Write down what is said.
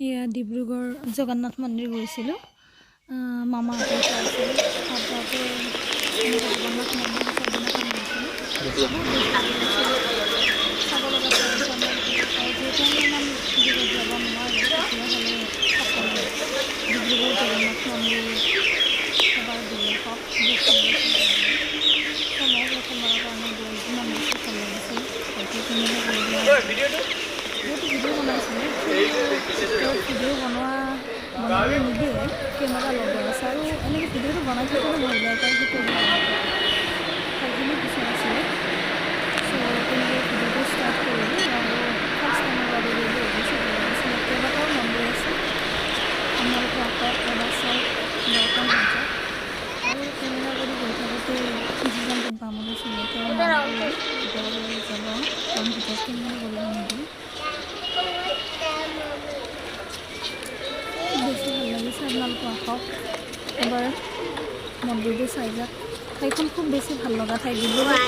এয়া ডিব্ৰুগড় জগন্নাথ মন্দিৰ গৈছিলোঁ মামাহঁতে চাইছিলোঁ তাতে জগন্নাথ মন্দিৰ সেইদিনাখন গৈছিলোঁ বহুত বেছি ভাল লাগিছিল চাব লগা ঠাই আৰু যিহেতু আমি ইমান দূৰত যাব নোৱাৰোঁ তেতিয়াহ'লে সকলোৱে ডিব্ৰুগড় জগন্নাথ মন্দিৰ এবাৰ গ'লে হওক বহুত বেছি ভাল লাগে ত' মই প্ৰথমবাৰৰ কাৰণে গৈ ইমান বেছি ভাল লাগিছিল হয়তো তুমিও বহুতো ভিডিঅ' বনাইছিলোঁ ভিডিঅ' বনাবলৈ নিদিয়ে কেমেৰা লগাই আছে আৰু এনেকৈ ভিডিঅ'টো বনাই থাকিলে মহিলাই পায় সেইটো ঠাইখিনি পিছত আছিলে চ' তেনেকৈ ভিডিঅ'টো ষ্টাৰ্ট কৰিলোঁ আৰু ফাৰ্ষ্ট টাইমৰ বাবে গ'লোঁ বেছি ভাল লাগিছিলে কেইবাটাও মন্দিৰ আছে আপোনালোকে আহক এবাৰ চাওক দৰ্শন হৈ যাওক আৰু কেমেৰা কৰি গৈ থাকোঁতে যিজন বামুণ আছিলে তেওঁ ভিতৰলৈ যাব কাৰণ ভিতৰত কেমেৰা কৰিব নিদিয়ে বেছি ভাল লাগিছে আপোনালোকে আহক এবাৰ মন্দিৰটো চাই যাওক ঠাইখন খুব বেছি ভাল লগা ঠাই ডিব্ৰুগড়